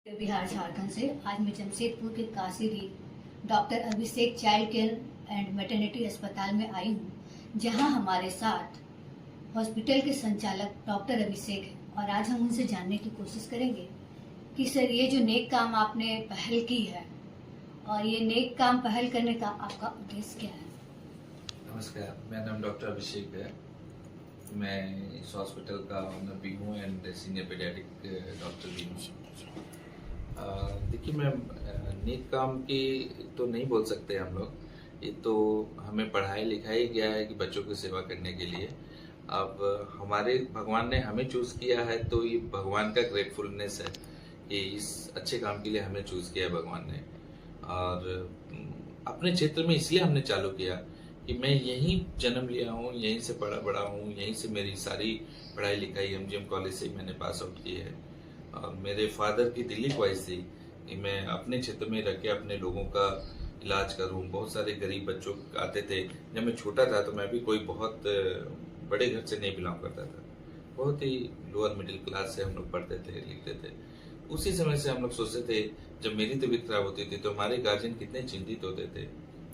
बिहार झारखंड से आज मैं जमशेदपुर के काशीरी doctor Abhishek child care and maternity अस्पताल में आई हूँ, जहां हमारे साथ हॉस्पिटल के संचालक डॉक्टर अभिषेक हैं और आज हम उनसे जानने की कोशिश करेंगे कि सर ये जो नेक काम आपने पहल की है और ये नेक काम पहल करने का आपका उद्देश्य क्या है। नमस्कार, मेरा नाम डॉक्टर अभिषेक है। मैं इस हॉस्पिटल का ऑनर भी हूँ एंड सीनियर पीडियाट्रिक डॉक्टर भी हूँ। देखिए, मैं नेक काम की तो नहीं बोल सकते हम लोग, ये तो हमें पढ़ाई लिखाई गया है कि बच्चों की सेवा करने के लिए। अब हमारे भगवान ने हमें चूज किया है तो ये भगवान का ग्रेटफुलनेस है कि इस अच्छे काम के लिए हमें चूज किया है भगवान ने। और अपने क्षेत्र में इसलिए हमने चालू किया कि मैं यहीं जन्म लिया हूँ, यहीं से पढ़ा बड़ा हूँ, यहीं से मेरी सारी पढ़ाई लिखाई एमजीएम कॉलेज से मैंने पास आउट की है। और मेरे फादर की दिल्ली ख्वाहिश थी कि मैं अपने क्षेत्र में रह के अपने लोगों का इलाज करूं। बहुत सारे गरीब बच्चों आते थे। जब मैं छोटा था तो मैं भी कोई बहुत बड़े घर से नहीं बिलोंग करता था, बहुत ही लोअर मिडिल क्लास से हम लोग पढ़ते थे, लिखते थे। उसी समय से हम लोग सोचते थे, जब मेरी तबीयत खराब होती थी तो हमारे गार्जियन कितने चिंतित होते थे,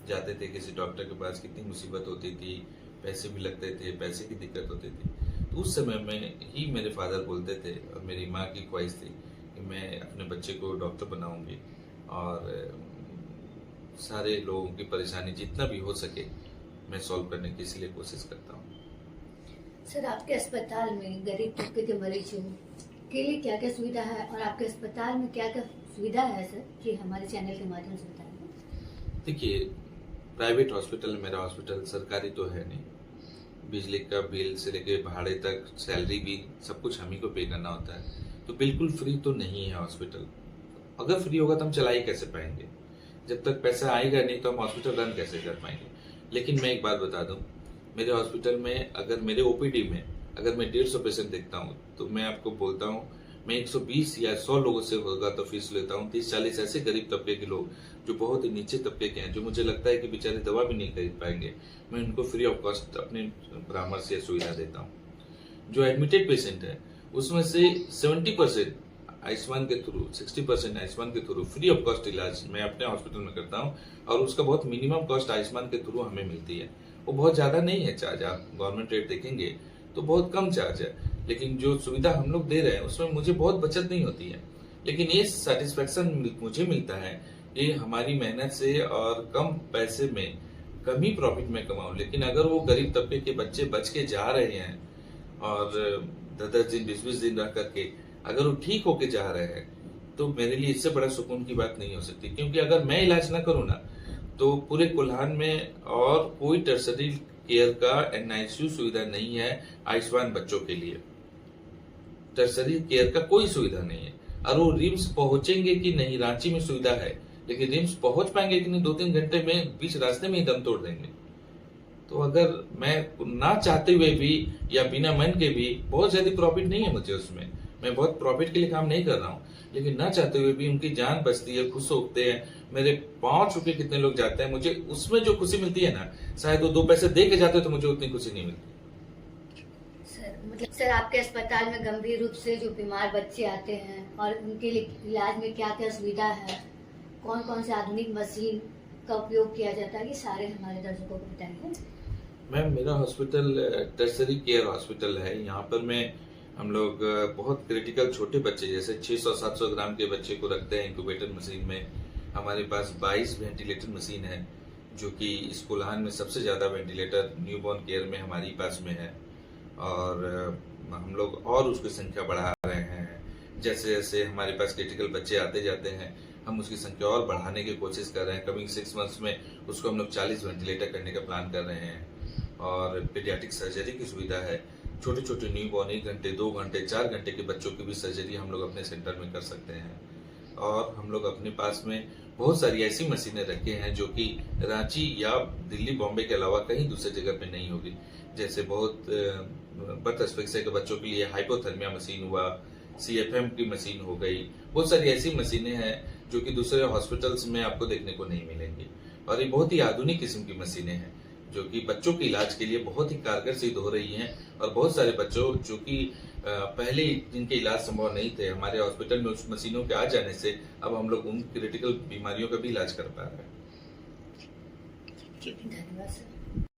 जाते थे किसी डॉक्टर के पास, कितनी मुसीबत होती थी, पैसे भी लगते थे, पैसे की दिक्कत होती थी। तो उस समय में ही मेरे फादर बोलते थे और मेरी माँ की ख्वाहिश थी कि मैं अपने बच्चे को डॉक्टर बनाऊंगी और सारे लोगों की परेशानी जितना भी हो सके मैं सॉल्व करने की इसलिए कोशिश करता हूँ। सर, आपके अस्पताल में गरीब तबके के मरीजों के लिए क्या क्या सुविधा है और आपके अस्पताल में क्या क्या सुविधा है सर, कि हमारे चैनल के माध्यम से बताएं। देखिए, प्राइवेट हॉस्पिटल, मेरा हॉस्पिटल सरकारी तो है नहीं। बिजली का बिल से लेके भाड़े तक, सैलरी भी सब कुछ हम ही को पे करना होता है, तो बिल्कुल फ्री तो नहीं है हॉस्पिटल। अगर फ्री होगा तो हम चला ही कैसे पाएंगे, जब तक पैसा आएगा नहीं तो हम हॉस्पिटल रन कैसे कर पाएंगे। लेकिन मैं एक बात बता दूं, मेरे हॉस्पिटल में अगर मेरे ओपीडी में अगर मैं 150 पेशेंट देखता हूँ तो मैं आपको बोलता हूँ मैं 120 या 100 लोगों से होगा तो फीस लेता हूँ। 30-40 ऐसे गरीब तबके के लोग जो बहुत ही नीचे तबके के हैं, जो मुझे लगता है कि बेचारे दवा भी नहीं खरीद पाएंगे, मैं उनको फ्री ऑफ कॉस्ट अपने परामर्श या सुविधा देता हूँ। जो एडमिटेड पेशेंट है उसमें से 70% आयुष्मान के थ्रू, 60% आयुष्मान के थ्रू फ्री ऑफ कॉस्ट इलाज मैं अपने हॉस्पिटल में करता हूँ। और उसका बहुत मिनिमम कॉस्ट आयुष्मान के थ्रू हमें मिलती है। वो बहुत ज्यादा नहीं है चार्ज, आप गवर्नमेंट रेट देखेंगे तो बहुत कम चार्ज है, लेकिन जो सुविधा हम लोग दे रहे हैं उसमें मुझे बहुत बचत नहीं होती है। लेकिन ये सेटिस्फेक्शन मुझे मिलता है ये हमारी मेहनत से और कम पैसे में कम ही प्रॉफिट में कमाऊं। लेकिन अगर वो गरीब तबके के बच्चे बच के जा रहे हैं और 10-10 दिन 20-20 दिन रह करके अगर वो ठीक होके जा रहे हैं तो मेरे लिए इससे बड़ा सुकून की बात नहीं हो सकती। क्योंकि अगर मैं इलाज ना करूं ना तो पूरे कोल्हान में और कोई टर्सरी केयर का एनआईसीयू सुविधा नहीं है आयुष्मान बच्चों के लिए। टर्सरी केयर का कोई सुविधा नहीं है। और वो रिम्स पहुंचेंगे कि नहीं, रांची में सुविधा है लेकिन रिम्स पहुंच पाएंगे कि नहीं, 2-3 घंटे में बीच रास्ते में ही दम तोड़ देंगे। तो अगर मैं ना चाहते हुए भी या बिना मन के भी, बहुत ज्यादा प्रॉफिट नहीं है मुझे उसमें, मैं बहुत प्रॉफिट के लिए काम नहीं कर रहा हूँ, लेकिन ना चाहते हुए भी उनकी जान बचती है, खुश होते हैं। मेरे 5 रुपए कितने लोग जाते हैं, मुझे उसमें जो खुशी मिलती है ना, शायद वो 2 पैसे दे के जाते तो मुझे उतनी खुशी नहीं मिलती। सर, आपके अस्पताल में गंभीर रूप से जो बीमार बच्चे आते हैं और उनके लिए इलाज में क्या क्या सुविधा है, कौन कौन से आधुनिक मशीन का उपयोग किया जाता है, ये सारे हमारे दर्शकों को बताएंगे। मैम, मेरा हॉस्पिटल टर्सरी केयर हॉस्पिटल है। यहाँ पर हम लोग बहुत क्रिटिकल छोटे बच्चे जैसे 600-700 ग्राम के बच्चे को रखते हैं इंक्यूबेटर मशीन में। हमारे पास 22 वेंटिलेटर मशीन है, जो कि इस कोल्हान में सबसे ज्यादा वेंटिलेटर न्यूबॉर्न केयर में हमारी पास में है। और हम लोग और उसकी संख्या बढ़ा रहे हैं। जैसे जैसे हमारे पास क्रिटिकल बच्चे आते जाते हैं हम उसकी संख्या और बढ़ाने की कोशिश कर रहे हैं। कमिंग 6 मंथ्स में उसको हम लोग 40 वेंटिलेटर करने का प्लान कर रहे हैं। और पीडियाट्रिक सर्जरी की सुविधा है, छोटे छोटे न्यूबॉर्न 1 घंटे 2 घंटे 4 घंटे के बच्चों की भी सर्जरी हम लोग अपने सेंटर में कर सकते हैं। और हम लोग अपने पास में बहुत सारी ऐसी मशीनें रखे हैं जो कि रांची या दिल्ली बॉम्बे के अलावा कहीं दूसरे जगह पे नहीं होगी। जैसे बहुत बर्थ एस्फिक्सिया के बच्चों के लिए हाइपोथर्मिया मशीन हुआ, CFM की मशीन हो गई, बहुत सारी ऐसी मशीनें हैं जो कि दूसरे हॉस्पिटल्स में आपको देखने को नहीं मिलेंगी। और ये बहुत ही आधुनिक किस्म की मशीनें हैं जो कि बच्चों के इलाज के लिए बहुत ही कारगर सिद्ध हो रही हैं। और बहुत सारे बच्चों जो कि पहले जिनके इलाज संभव नहीं थे, हमारे हॉस्पिटल में उस मशीनों के आ जाने से अब हम लोग उन क्रिटिकल बीमारियों का भी इलाज कर पा रहे हैं। धन्यवाद सर।